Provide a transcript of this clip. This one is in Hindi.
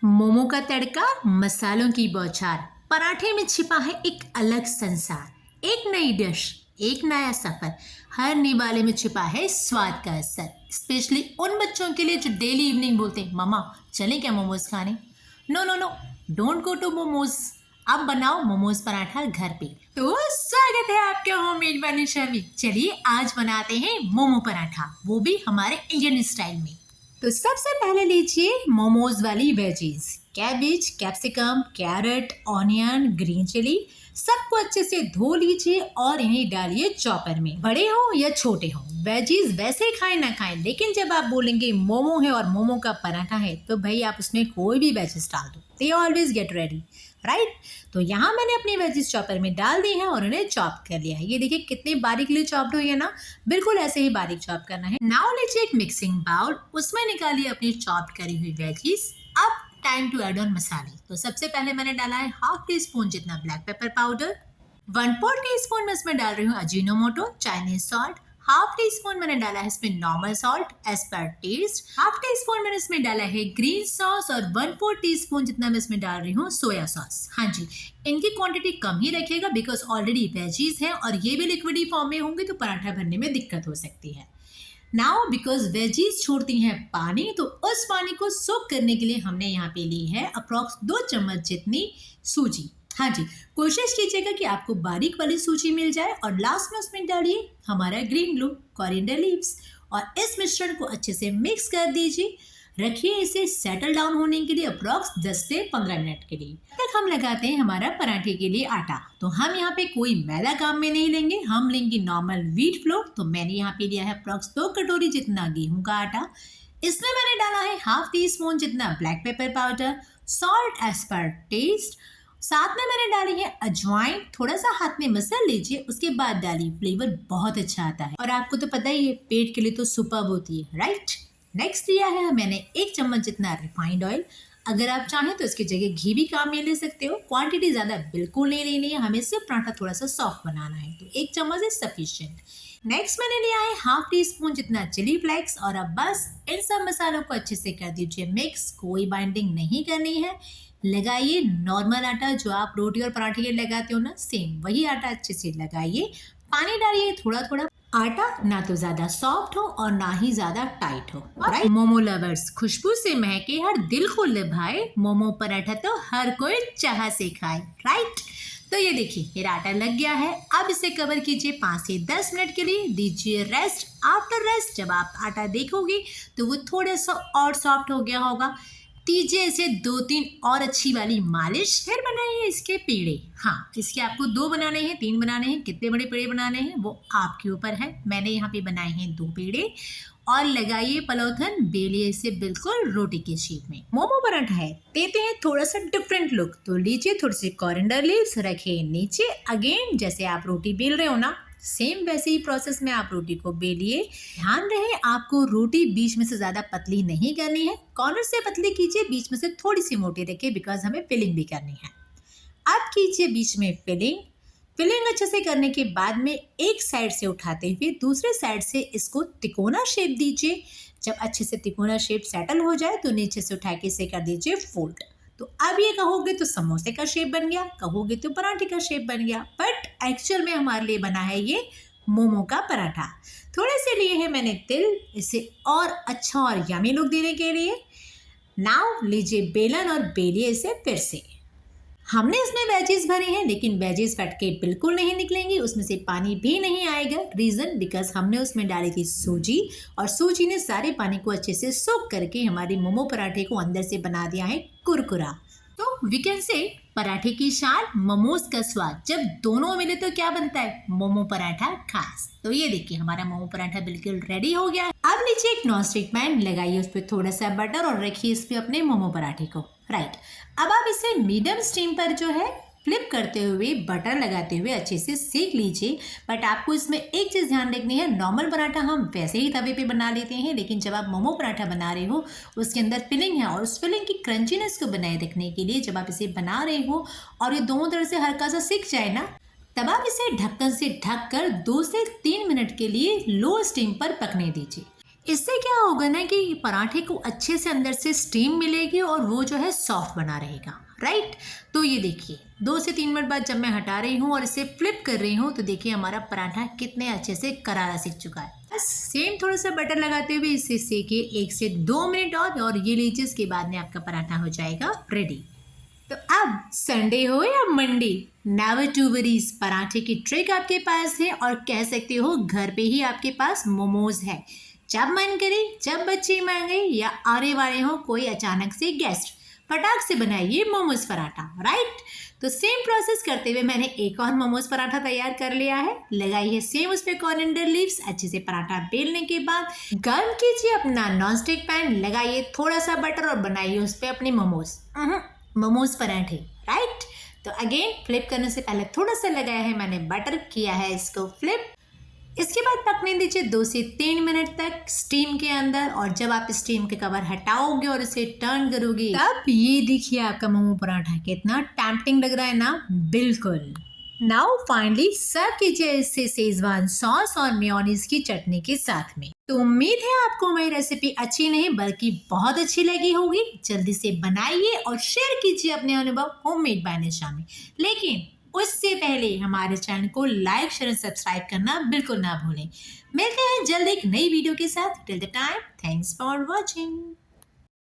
मोमो का तड़का, मसालों की बौछार, पराठे में छिपा है एक अलग संसार। एक नई डिश, एक नया सफर, हर निवाले में छिपा है स्वाद का असर। स्पेशली उन बच्चों के लिए जो डेली इवनिंग बोलते हैं, मम्मा चलें क्या मोमोज खाने। No no no, don't go to momos, अब बनाओ मोमोज पराठा घर पे। तो स्वागत है आपके होममेड बने शमी। चलिए आज बनाते हैं मोमो पराठा, वो भी हमारे इंडियन स्टाइल में। तो सबसे पहले लीजिए मोमोज वाली veggies, cabbage, capsicum, carrot, onion, green chilli, सबको अच्छे से धो लीजिए और इन्हें डालिए चॉपर में। बड़े हो या छोटे हो, वेजीज वैसे खाएं ना खाएं, लेकिन जब आप बोलेंगे मोमो है और मोमो का पराठा है तो भाई आप उसमें कोई भी वेजीज डाल दो, they always get ready, right. तो यहाँ मैंने अपनी वेजीज चॉपर में डाल दी है और उन्हें चॉप कर लिया है। ये देखिए कितने बारीकली चॉप्ड हुई है ना, बिल्कुल ऐसे ही बारीक चॉप करना है। नाउ लीजिए एक मिक्सिंग बाउल, उसमें निकालिए अपनी चॉप करी हुई वेजीज। अब टाइम टू ऐड ऑन मसाले। तो सबसे पहले मैंने डाला है हाफ टी स्पून जितना ब्लैक पेपर पाउडर, 1/4 टीस्पून में इसमें डाल रही हूँ Ajinomoto Chinese salt, half teaspoon मैंने डाला है इसमें normal salt as per taste, half teaspoon मैंने इसमें डाला है ग्रीन सॉस और 1/4 टीस्पून जितना मैं इसमें डाल रही हूँ सोया सॉस। हाँ जी, इनकी क्वांटिटी कम ही रखिएगा बिकॉज ऑलरेडी वेजीज है और ये भी लिक्विडी फॉर्म में होंगे तो पराठा भरने में दिक्कत हो सकती है। नाउ बिकॉज वेजीज छोड़ती हैं पानी, तो उस पानी को सोक करने के लिए हमने यहाँ पे ली है अप्रॉक्स 2 चम्मच जितनी सूजी। हाँ जी, कोशिश कीजिएगा कि आपको बारीक वाली सूजी मिल जाए और लास्ट में उसमें डालिए हमारा ग्रीन ग्लू, कोरिएंडर लीव्स और इस मिश्रण को अच्छे से मिक्स कर दीजिए। रखिए इसे सेटल डाउन होने के लिए अप्रॉक्स 10 से 15 मिनट के लिए। तक हम लगाते हैं हमारा पराठे के लिए आटा। तो हम यहाँ पे कोई मैदा काम में नहीं लेंगे, हम लेंगे नॉर्मल व्हीट फ्लोर। तो मैंने यहाँ पे लिया है अप्रॉक्स 2 कटोरी जितना गेहूं का आटा। इसमें मैंने डाला है हाफ टी स्पून जितना black pepper powder, salt as per taste, साथ में मैंने डाली है अजवाइन, थोड़ा सा हाथ में मसल लीजिए, उसके बाद डालिए, फ्लेवर बहुत अच्छा आता है और आपको तो पता ही है पेट के लिए तो सुपर्ब होती है, राइट। नेक्स्ट लिया है मैंने 1 चम्मच जितना रिफाइंड ऑयल। अगर आप चाहें तो इसकी जगह घी भी काम में ले सकते हो। क्वांटिटी ज़्यादा बिल्कुल नहीं लेनी है, हमें सिर्फ पराठा थोड़ा सा सॉफ्ट बनाना है, तो 1 चम्मच इज सफिशिएंट। नेक्स्ट मैंने लिया है हाफ टी स्पून जितना चिली फ्लेक्स और अब बस इन सब मसालों को अच्छे से कर दीजिए मिक्स। कोई बाइंडिंग नहीं करनी है। लगाइए नॉर्मल आटा जो आप रोटी और पराठे के लगाते हो ना, सेम वही आटा अच्छे से लगाइए। पानी डालिए थोड़ा थोड़ा, आटा ना तो ज्यादा सॉफ्ट हो और ना ही ज्यादा टाइट हो, राइट। मोमो लवर्स, खुशबू से महके हर दिल को लुभाए, मोमो पराठा तो हर कोई चाह से खाए, राइट। तो ये देखिए मेरा आटा लग गया है। अब इसे कवर कीजिए 5 से 10 मिनट के लिए, दीजिए रेस्ट। आफ्टर रेस्ट जब आप आटा देखोगे तो वो थोड़ा सा और सॉफ्ट हो गया होगा। दीजिए इसे 2-3 और अच्छी वाली मालिश। फिर बनाइए इसके पेड़े। हाँ, इसके आपको 2 बनाने हैं, 3 बनाने हैं, कितने बड़े पेड़े बनाने हैं वो आपके ऊपर है। मैंने यहाँ पे बनाए हैं 2 पेड़े और लगाइए पलोथन, बेलिए इसे बिल्कुल रोटी के शेप में। मोमो पराठा है, देते हैं थोड़ा सा डिफरेंट लुक। तो लीजिए थोड़ी सी कोरिएंडर लीव्स, रखे नीचे। अगेन जैसे आप रोटी बेल रहे हो ना, सेम वैसे ही प्रोसेस में आप रोटी को बेलिए। ध्यान रहे आपको रोटी बीच में से ज्यादा पतली नहीं करनी है, कॉर्नर से पतली कीजिए, बीच में से थोड़ी सी मोटी रखिए बिकॉज हमें फिलिंग भी करनी है। अब कीजिए बीच में फिलिंग अच्छे से करने के बाद में एक साइड से उठाते हुए दूसरे साइड से इसको तिकोना शेप दीजिए। जब अच्छे से तिकोना शेप सेटल हो जाए तो नीचे से उठा के इसे कर दीजिए फोल्ड। तो अब ये कहोगे तो समोसे का शेप बन गया, कहोगे तो पराठे का शेप बन गया, बट एक्चुअल में हमारे लिए बना है ये मोमो का पराठा। थोड़े से लिए हैं मैंने तिल, इसे और अच्छा और यमी लुक देने के लिए। नाउ लीजिए बेलन और बेलिए इसे फिर से। हमने इसमें वेजीज भरे हैं लेकिन वेजीज फट के बिल्कुल नहीं निकलेंगी, उसमें से पानी भी नहीं आएगा। रीज़न बिकॉज हमने उसमें डाली थी सूजी और सूजी ने सारे पानी को अच्छे से सोख करके हमारी मोमो पराठे को अंदर से बना दिया है कुरकुरा। तो वी कैन से पराठे की शान, मोमोज का स्वाद, जब दोनों मिले तो क्या बनता है, मोमो पराठा खास। तो ये देखिए हमारा मोमो पराठा बिल्कुल रेडी हो गया। अब नीचे एक नॉन स्टिक पैन लगाइए, उस पर थोड़ा सा बटर और रखिए इस पे अपने मोमो पराठे को, राइट। अब आप इसे मीडियम स्टीम पर जो है फ्लिप करते हुए बटर लगाते हुए अच्छे से सेक लीजिए। बट आपको इसमें एक चीज़ ध्यान रखनी है, नॉर्मल पराठा हम वैसे ही तवे पे बना लेते हैं, लेकिन जब आप मोमो पराठा बना रहे हो उसके अंदर फिलिंग है और उस फिलिंग की क्रंचीनेस को बनाए रखने के लिए जब आप इसे बना रहे हो और ये दोनों तरफ से हल्का सा सिक जाए ना, तब आप इसे ढक्कन से ढक कर 2 से 3 मिनट के लिए लो स्टीम पर पकने दीजिए। इससे क्या होगा ना कि पराठे को अच्छे से अंदर से स्टीम मिलेगी और वो जो है सॉफ्ट बना रहेगा, राइट। तो ये देखिए 2 से 3 मिनट बाद जब मैं हटा रही हूँ और इसे फ्लिप कर रही हूँ तो देखिए हमारा पराठा कितने अच्छे से करारा सीख चुका है। बस सेम थोड़ा सा बटर लगाते हुए इसे सेकिए 1 से 2 मिनट और ये लीजिए इसके बाद में आपका पराठा हो जाएगा रेडी। तो अब संडे हो या मंडे, नेवर टू वरीज, पराठे की ट्रिक आपके पास है और कह सकते हो घर पे ही आपके पास मोमोज है। जब मन करे, जब बच्चे मांगे या आने वाले हो कोई अचानक से गेस्ट, फटाक से बनाइए मोमोज पराठा, राइट। तो सेम प्रोसेस करते हुए मैंने एक और मोमोज पराठा तैयार कर लिया है। लगाइए सेम उस पर कोरिएंडर लीव्स। अच्छे से पराठा बेलने के बाद गर्म कीजिए अपना नॉन स्टिक पैन, लगाइए थोड़ा सा बटर और बनाइए उस पर अपने मोमोज पराठे, राइट। तो अगेन फ्लिप करने से पहले थोड़ा सा लगाया है मैंने बटर, किया है इसको फ्लिप। इसके बाद पकने दीजिए 2 से 3 मिनट तक स्टीम के अंदर। और जब आप स्टीम के कवर हटाओगे और इसे टर्न करोगे तब ये देखिए आपका मोमो पराठा कितना टेम्पटिंग लग रहा है ना, बिल्कुल। नाउ फाइनली सर्व कीजिए इसे शेजवान सॉस और मेयोनीज की चटनी के साथ में। तो उम्मीद है आपको मेरी रेसिपी अच्छी नहीं बल्कि बहुत अच्छी लगी होगी। जल्दी से बनाइए और शेयर कीजिए अपने अनुभव होममेड बाय निशा में। लेकिन उससे पहले हमारे चैनल को लाइक शेयर और सब्सक्राइब करना बिल्कुल ना भूलें। मिलते हैं जल्द एक नई वीडियो के साथ। Till the time, thanks for watching.